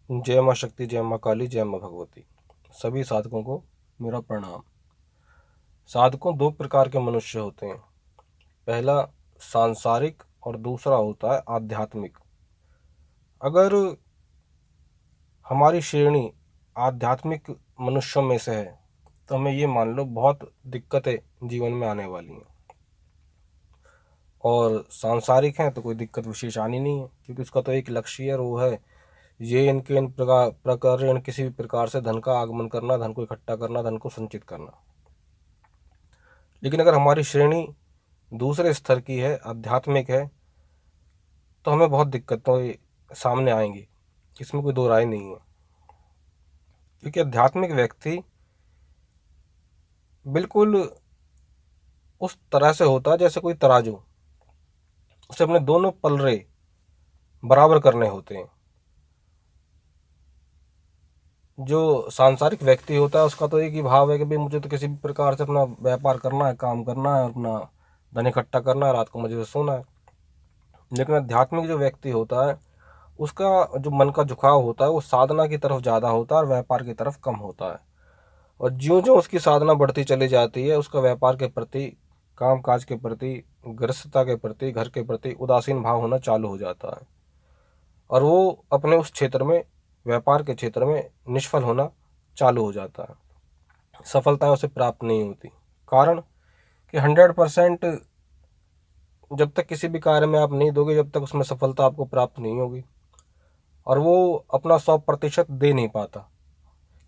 जय माँ शक्ति, जय माँ काली, जय माँ भगवती। सभी साधकों को मेरा प्रणाम। साधकों, दो प्रकार के मनुष्य होते हैं। पहला सांसारिक और दूसरा होता है आध्यात्मिक। अगर हमारी श्रेणी आध्यात्मिक मनुष्यों में से है तो हमें ये मान लो बहुत दिक्कतें जीवन में आने वाली हैं, और सांसारिक हैं तो कोई दिक्कत विशेष आनी नहीं है, क्योंकि उसका तो एक लक्ष्य है और वो है ये इनके इन प्रकार किसी भी प्रकार से धन का आगमन करना, धन को इकट्ठा करना, धन को संचित करना। लेकिन अगर हमारी श्रेणी दूसरे स्तर की है, आध्यात्मिक है, तो हमें बहुत दिक्कतें सामने आएंगी, इसमें कोई दो राय नहीं है। क्योंकि आध्यात्मिक व्यक्ति बिल्कुल उस तरह से होता है जैसे कोई तराजू, उसे अपने दोनों पलड़े बराबर करने होते हैं। जो सांसारिक व्यक्ति होता है उसका तो एक ही भाव है कि भाई मुझे तो किसी भी प्रकार से अपना व्यापार करना है, काम करना है, अपना धन इकट्ठा करना है, रात को मुझे सोना है। लेकिन आध्यात्मिक जो व्यक्ति होता है उसका जो मन का झुकाव होता है वो साधना की तरफ ज़्यादा होता है और व्यापार की तरफ कम होता है। और ज्यों ज्यों उसकी साधना बढ़ती चली जाती है, उसका व्यापार के प्रति, काम काज के प्रति, गृहस्थता के प्रति, घर के प्रति उदासीन भाव होना चालू हो जाता है, और वो अपने उस क्षेत्र में, व्यापार के क्षेत्र में निष्फल होना चालू हो जाता है। सफलता उसे प्राप्त नहीं होती। कारण कि 100% जब तक किसी भी कार्य में आप नहीं दोगे, जब तक उसमें सफलता आपको प्राप्त नहीं होगी, और वो अपना 100% दे नहीं पाता,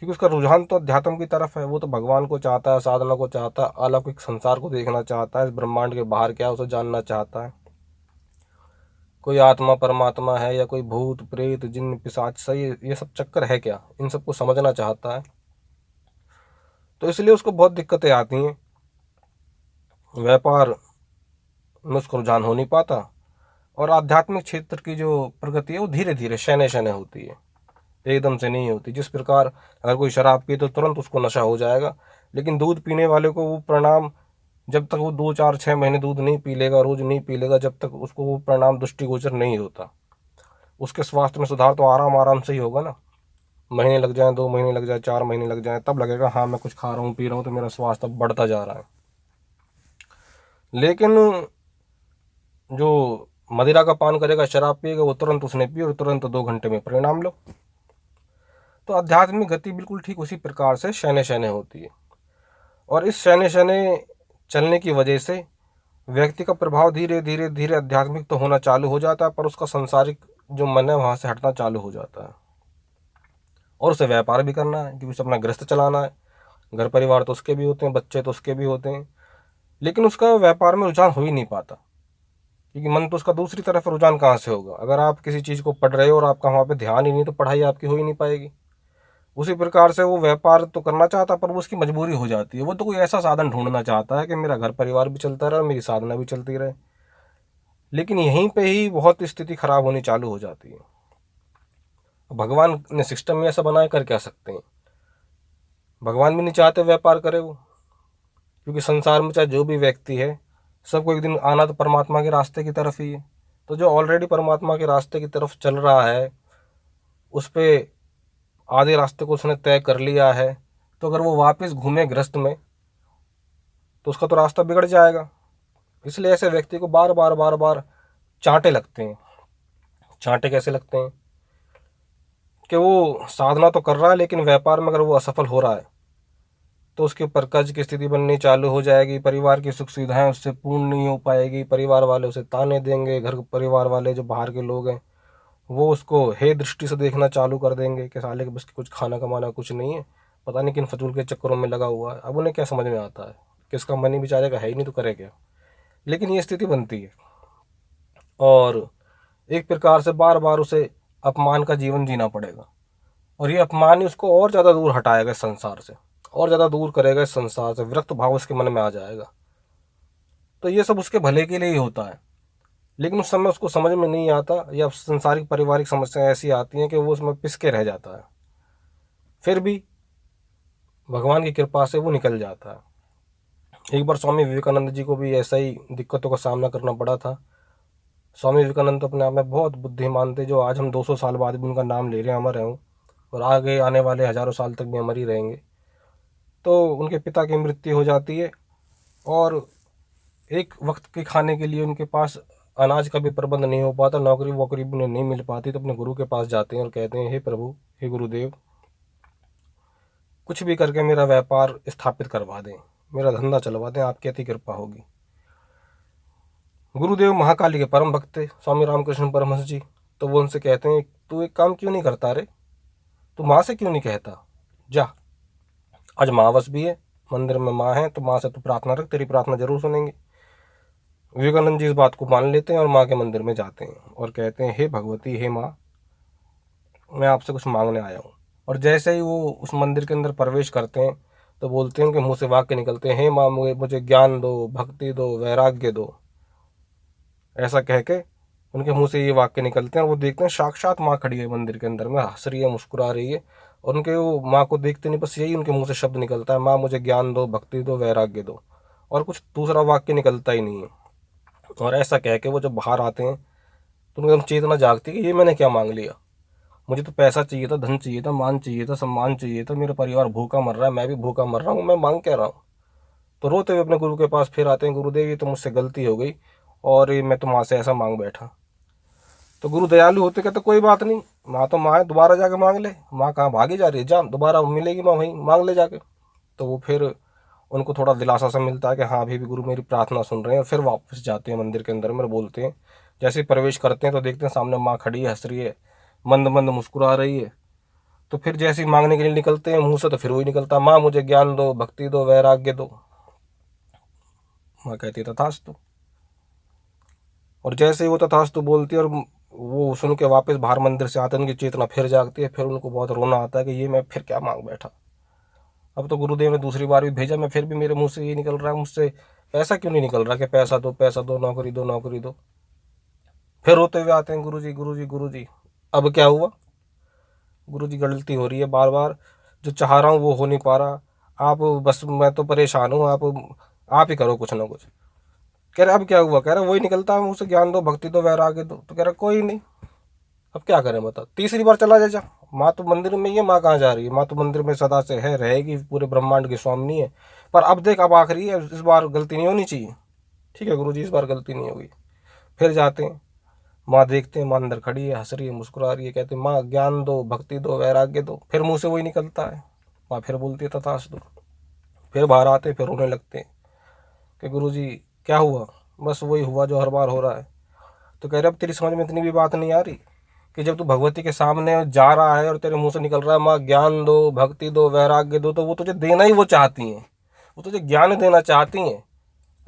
क्योंकि उसका रुझान तो अध्यात्म की तरफ है। वो तो भगवान को चाहता है, साधना को चाहता है, अलौकिक संसार को देखना चाहता है, इस ब्रह्मांड के बाहर क्या है उसे जानना चाहता है। कोई आत्मा परमात्मा है या कोई भूत प्रेत जिन पिशाच सही, ये सब चक्कर है क्या, इन सबको समझना चाहता है। तो इसलिए उसको बहुत दिक्कतें आती हैं, व्यापार में उसको रुझान हो नहीं पाता, और आध्यात्मिक क्षेत्र की जो प्रगति है वो धीरे धीरे शैने शैने होती है, एकदम से नहीं होती। जिस प्रकार अगर कोई शराब पिए तो तुरंत उसको नशा हो जाएगा, लेकिन दूध पीने वाले को वो परिणाम, जब तक वो 2 4 6 महीने दूध नहीं पी लेगा, रोज नहीं पी लेगा, जब तक उसको वो परिणाम दृष्टिगोचर नहीं होता, उसके स्वास्थ्य में सुधार तो आराम आराम से ही होगा ना। महीने लग जाए, 2 महीने लग जाए, 4 महीने लग जाए, तब लगेगा हाँ मैं कुछ खा रहा हूँ, पी रहा हूँ, तो मेरा स्वास्थ्य अब बढ़ता जा रहा है। लेकिन जो मदिरा का पान करेगा, शराब पिएगा, वो तुरंत उसने पी और तुरंत 2 घंटे में परिणाम लो। तो आध्यात्मिक गति बिल्कुल ठीक उसी प्रकार से शैने शैने होती है, और इस शैने शैने चलने की वजह से व्यक्ति का प्रभाव धीरे धीरे धीरे आध्यात्मिक तो होना चालू हो जाता है, पर उसका संसारिक जो मन है वहाँ से हटना चालू हो जाता है। और उसे व्यापार भी करना है, क्योंकि उसे अपना गृहस्थ चलाना है, घर परिवार तो उसके भी होते हैं, बच्चे तो उसके भी होते हैं, लेकिन उसका व्यापार में रुझान हो ही नहीं पाता, क्योंकि मन तो उसका दूसरी तरफ, रुझान कहाँ से होगा। अगर आप किसी चीज़ को पढ़ रहे हो और आपका वहाँ पे ध्यान ही नहीं, तो पढ़ाई आपकी हो ही नहीं पाएगी। उसी प्रकार से वो व्यापार तो करना चाहता, पर वो उसकी मजबूरी हो जाती है। वो तो कोई ऐसा साधन ढूंढना चाहता है कि मेरा घर परिवार भी चलता रहे और मेरी साधना भी चलती रहे, लेकिन यहीं पे ही बहुत स्थिति खराब होनी चालू हो जाती है। भगवान ने सिस्टम में ऐसा बनाया, कर क्या सकते हैं। भगवान भी नहीं चाहते व्यापार करे वो, क्योंकि संसार में चाहे जो भी व्यक्ति है, सबको एक दिन आना तो परमात्मा के रास्ते की तरफ ही है। तो जो ऑलरेडी परमात्मा के रास्ते की तरफ चल रहा है, उस पर आधे रास्ते को उसने तय कर लिया है, तो अगर वो वापस घूमे ग्रस्त में, तो उसका तो रास्ता बिगड़ जाएगा। इसलिए ऐसे व्यक्ति को बार बार बार बार चांटे लगते हैं। चांटे कैसे लगते हैं कि वो साधना तो कर रहा है, लेकिन व्यापार में अगर वो असफल हो रहा है तो उसके ऊपर कर्ज की स्थिति बननी चालू हो जाएगी, परिवार की सुख सुविधाएं उससे पूर्ण नहीं हो पाएगी, परिवार वाले उसे ताने देंगे, घर परिवार वाले जो बाहर के लोग हैं वो उसको हे दृष्टि से देखना चालू कर देंगे कि साले के बस कुछ खाना कमाना कुछ नहीं है, पता नहीं किन फजूल के चक्करों में लगा हुआ है। अब उन्हें क्या समझ में आता है कि इसका मन ही बेचारे का है ही नहीं, तो करे क्या। लेकिन ये स्थिति बनती है, और एक प्रकार से बार बार उसे अपमान का जीवन जीना पड़ेगा, और ये अपमान ही उसको और ज़्यादा दूर हटाएगा इस संसार से, और ज़्यादा दूर करेगा इस संसार से, विरक्त भाव उसके मन में आ जाएगा। तो ये सब उसके भले के लिए ही होता है, लेकिन उस समय उसको समझ में नहीं आता, या संसारिक पारिवारिक समस्याएं ऐसी आती हैं कि वो उसमें पिस के रह जाता है। फिर भी भगवान की कृपा से वो निकल जाता है। एक बार स्वामी विवेकानंद जी को भी ऐसा ही दिक्कतों का सामना करना पड़ा था। स्वामी विवेकानंद तो अपने आप में बहुत बुद्धिमान थे, जो आज हम 200 साल बाद भी उनका नाम ले रहे हैं, अमर हैं। और आगे आने वाले हजारों साल तक भी अमर ही रहेंगे। तो उनके पिता की मृत्यु हो जाती है और एक वक्त के खाने के लिए उनके पास अनाज का भी प्रबंध नहीं हो पाता, नौकरी वोकरी भी उन्हें नहीं मिल पाती। तो अपने गुरु के पास जाते हैं और कहते हैं, हे प्रभु, हे गुरुदेव, कुछ भी करके मेरा व्यापार स्थापित करवा दें, मेरा धंधा चलवा दें, आपकी अति कृपा होगी। गुरुदेव महाकाली के परम भक्त थे, स्वामी रामकृष्ण परमहंस जी। तो वो उनसे कहते हैं, तू एक काम क्यों नहीं करता रे, तू माँ से क्यों नहीं कहता, जा, आज मावस भी है, मंदिर में माँ है, तो माँ से तू प्रार्थना रख, तेरी प्रार्थना जरूर सुनेंगे। विवेकानंद जी इस बात को मान लेते हैं और माँ के मंदिर में जाते हैं और कहते हैं, हे भगवती, हे माँ, मैं आपसे कुछ मांगने आया हूँ। और जैसे ही वो उस मंदिर के अंदर प्रवेश करते हैं तो बोलते हैं कि मुंह से वाक्य निकलते हैं, हे माँ, मुझे ज्ञान दो, भक्ति दो, वैराग्य दो। ऐसा कह के उनके मुंह से ये वाक्य निकलते हैं और वो देखते हैं साक्षात माँ खड़ी है मंदिर के अंदर में, हंस रही है, मुस्कुरा रही है। और उनके वो माँ को देखते नहीं, बस यही उनके मुंह से शब्द निकलता है, माँ मुझे ज्ञान दो, भक्ति दो, वैराग्य दो, और कुछ दूसरा वाक्य निकलता ही नहीं है। और ऐसा कह के वो जब बाहर आते हैं तो उनकी चेतना जागती है कि ये मैंने क्या मांग लिया, मुझे तो पैसा चाहिए था, धन चाहिए था, मान चाहिए था, सम्मान चाहिए था, मेरा परिवार भूखा मर रहा है, मैं भी भूखा मर रहा हूँ, मैं मांग क्या रहा हूँ। तो रोते हुए अपने गुरु के पास फिर आते हैं, गुरुदेव ये तो मुझसे गलती हो गई और ये मैं तो माँ से ऐसा मांग बैठा। तो गुरु दयालु होते, कहते कोई बात नहीं, माँ तो माँ है, दोबारा जाके मांग ले, माँ कहाँ भागी जा रही है, जा दोबारा मिलेगी माँ, वहीं मांग ले जाके। तो वो फिर उनको थोड़ा दिलासा सा मिलता है कि हाँ अभी भी गुरु मेरी प्रार्थना सुन रहे हैं। और फिर वापस जाते हैं मंदिर के अंदर में, बोलते हैं, जैसे ही प्रवेश करते हैं तो देखते हैं सामने माँ खड़ी है, हंस रही है, मंद मंद मुस्कुरा रही है। तो फिर जैसे ही मांगने के लिए निकलते हैं मुंह से तो फिर वही निकलता, माँ मुझे ज्ञान दो, भक्ति दो, वैराग्य दो। माँ कहती तथास्तु। और जैसे ही वो तथास्तु बोलती है और वो सुन के वापस बाहर मंदिर से आते हैं, उनकी चेतना फिर जागती है। फिर उनको बहुत रोना आता है कि ये मैं फिर क्या मांग बैठा, अब तो गुरुदेव ने दूसरी बार भी भेजा, मैं फिर भी मेरे मुंह से ये निकल रहा है, मुझसे पैसा क्यों नहीं निकल रहा कि पैसा दो, पैसा दो, नौकरी दो, नौकरी दो। फिर रोते हुए आते हैं, गुरु जी, गुरु जी, गुरु जी, अब क्या हुआ। गुरु जी, गलती हो रही है, बार बार जो चाह रहा हूँ वो हो नहीं पा रहा, आप बस, मैं तो परेशान हूँ, आप ही करो कुछ ना कुछ। कह रहे अब क्या हुआ, कह रहे वही निकलता है मुँह से, ज्ञान दो, भक्ति दो, वैराग्य दो। तो कह रहा कोई नहीं, अब क्या करें बता, तीसरी बार चला जा, माँ तो मंदिर में ही है, माँ कहाँ जा रही है, माँ तो मंदिर में सदा से है, रहेगी, पूरे ब्रह्मांड की स्वामिनी है। पर अब देख, अब आखिरी है, इस बार गलती नहीं होनी चाहिए। ठीक है गुरुजी, इस बार गलती नहीं होगी। फिर जाते हैं, माँ देखते हैं, माँ अंदर खड़ी है, हंस रही है, मुस्कुरा रही है, कहते हैं माँ ज्ञान दो, भक्ति दो, वैराग्य दो। फिर मुँह से वही निकलता है, माँ फिर बोलती है तथास्तु। फिर बाहर आते हैं, फिर रोने लगते हैं कि गुरुजी क्या हुआ, बस वही हुआ जो हर बार हो रहा है। तो कह रहे अब तेरी समझ में इतनी भी बात नहीं आ रही कि जब तू भगवती के सामने जा रहा है और तेरे मुंह से निकल रहा है माँ ज्ञान दो, भक्ति दो, वैराग्य दो, तो वो तुझे देना ही वो चाहती हैं, वो तुझे ज्ञान देना चाहती हैं।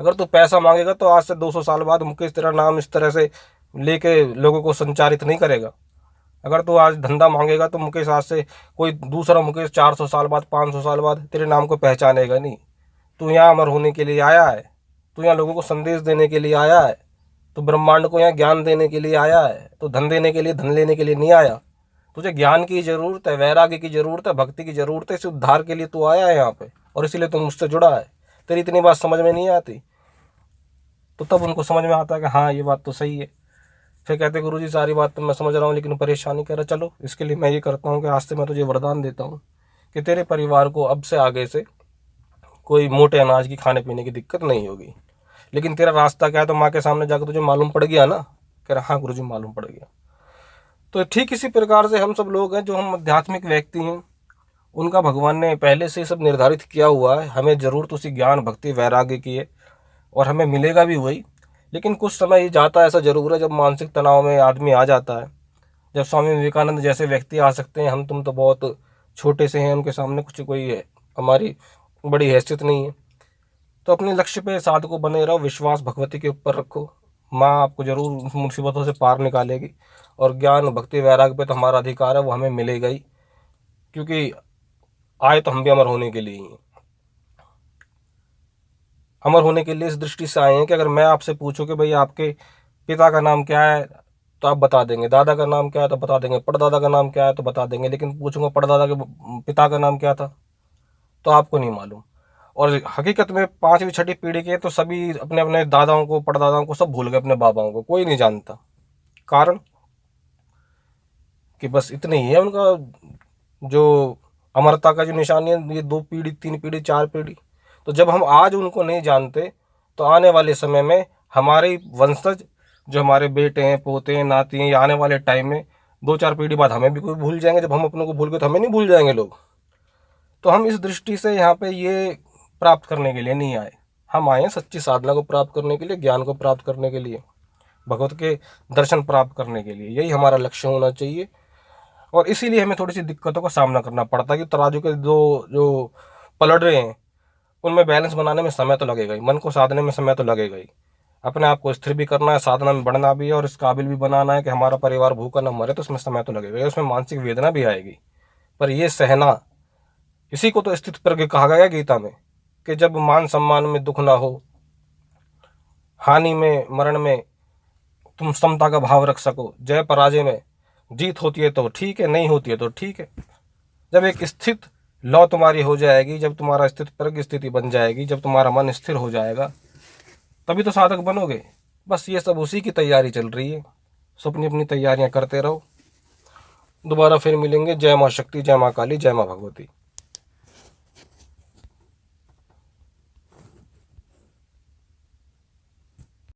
अगर तू पैसा मांगेगा तो आज से 200 साल बाद मुकेश तेरा नाम इस तरह से लेके लोगों को संचारित नहीं करेगा। अगर तू आज धंधा मांगेगा तो मुकेश आज से कोई दूसरा मुकेश 400 साल बाद, 500 साल बाद तेरे नाम को पहचानेगा नहीं। तू यहाँ अमर होने के लिए आया है, तू यहाँ लोगों को संदेश देने के लिए आया है, तो ब्रह्मांड को यहाँ ज्ञान देने के लिए आया है, तो धन देने के लिए, धन लेने के लिए नहीं आया। तुझे ज्ञान की जरूरत है, वैराग्य की जरूरत है, भक्ति की जरूरत है, इस उद्धार के लिए तू आया है यहाँ पे, और इसीलिए तू मुझसे जुड़ा है। तेरी इतनी बात समझ में नहीं आती। तो तब उनको समझ में आता है कि हाँ ये बात तो सही है। फिर कहते गुरु जी सारी बात तो मैं समझ रहा हूँ, लेकिन परेशानी कह रहा, चलो इसके लिए मैं ये करता हूँ कि आज से मैं तुझे वरदान देता हूँ कि तेरे परिवार को अब से आगे से कोई मोटे अनाज की खाने पीने की दिक्कत नहीं होगी। लेकिन तेरा रास्ता क्या है, तो माँ के सामने जाकर तुझे मालूम पड़ गया ना। कह रहा हाँ गुरुजी मालूम पड़ गया। तो ठीक इसी प्रकार से हम सब लोग हैं जो हम आध्यात्मिक व्यक्ति हैं, उनका भगवान ने पहले से सब निर्धारित किया हुआ है, हमें जरूरत उसी ज्ञान, भक्ति, वैराग्य की है और हमें मिलेगा भी वही। लेकिन कुछ समय ये जाता है, ऐसा जरूर है, जब मानसिक तनाव में आदमी आ जाता है। जब स्वामी विवेकानंद जैसे व्यक्ति आ सकते हैं, हम तुम तो बहुत छोटे से हैं, उनके सामने कुछ कोई हमारी बड़ी हैसियत नहीं है। तो अपने लक्ष्य पे साधको बने रहो, विश्वास भगवती के ऊपर रखो, माँ आपको जरूर उस मुसीबतों से पार निकालेगी। और ज्ञान, भक्ति, वैराग्य पे तो हमारा अधिकार है, वो हमें मिलेगा ही, क्योंकि आए तो हम भी अमर होने के लिए ही हैं। अमर होने के लिए इस दृष्टि से आए हैं कि अगर मैं आपसे पूछूं कि भाई आपके पिता का नाम क्या है, तो आप बता देंगे, दादा का नाम क्या है तो बता देंगे, पड़दादा का नाम क्या है तो बता देंगे। लेकिन पूछूंगा पड़दादा के पिता का नाम क्या था, तो आपको नहीं मालूम। और हकीकत में 5वीं 6ठी पीढ़ी के तो सभी अपने अपने दादाओं को, पड़दादाओं को सब भूल गए, अपने बाबाओं को कोई नहीं जानता। कारण कि बस इतने ही है उनका जो अमरता का जो निशानी है, ये 2 पीढ़ी, 3 पीढ़ी, 4 पीढ़ी। तो जब हम आज उनको नहीं जानते तो आने वाले समय में हमारे वंशज, जो हमारे बेटे हैं, पोते हैं, नाती हैं, या आने वाले टाइम में 2-4 पीढ़ी बाद हमें भी कोई भूल जाएंगे। जब हम अपनों को भूल गए तो हमें नहीं भूल जाएंगे लोग। तो हम इस दृष्टि से यहाँ पे ये प्राप्त करने के लिए नहीं आए। हम आए हैं सच्ची साधना को प्राप्त करने के लिए, ज्ञान को प्राप्त करने के लिए, भगवत के दर्शन प्राप्त करने के लिए। यही हमारा लक्ष्य होना चाहिए। और इसीलिए हमें थोड़ी सी दिक्कतों का सामना करना पड़ता है कि तराजू के दो जो पलट रहे हैं उनमें बैलेंस बनाने में समय तो लगेगा ही, मन को साधने में समय तो लगेगा ही। अपने आप को स्थिर भी करना है, साधना में बढ़ना भी है, और इस काबिल भी बनाना है कि हमारा परिवार भूखा न मरे, तो उसमें समय तो लगेगा, उसमें मानसिक वेदना भी आएगी। पर ये सहना, इसी को तो स्थित प्रज्ञ कहा गया गीता में, कि जब मान सम्मान में दुख ना हो, हानि में मरण में तुम समता का भाव रख सको, जय पराजय में जीत होती है तो ठीक है, नहीं होती है तो ठीक है। जब एक स्थित लौ तुम्हारी हो जाएगी, जब तुम्हारा स्थित प्रज्ञ स्थिति बन जाएगी, जब तुम्हारा मन स्थिर हो जाएगा, तभी तो साधक बनोगे। बस ये सब उसी की तैयारी चल रही है। सो अपनी अपनी तैयारियां करते रहो। दोबारा फिर मिलेंगे। जय माँ शक्ति, जय माँ काली, जय माँ भगवती।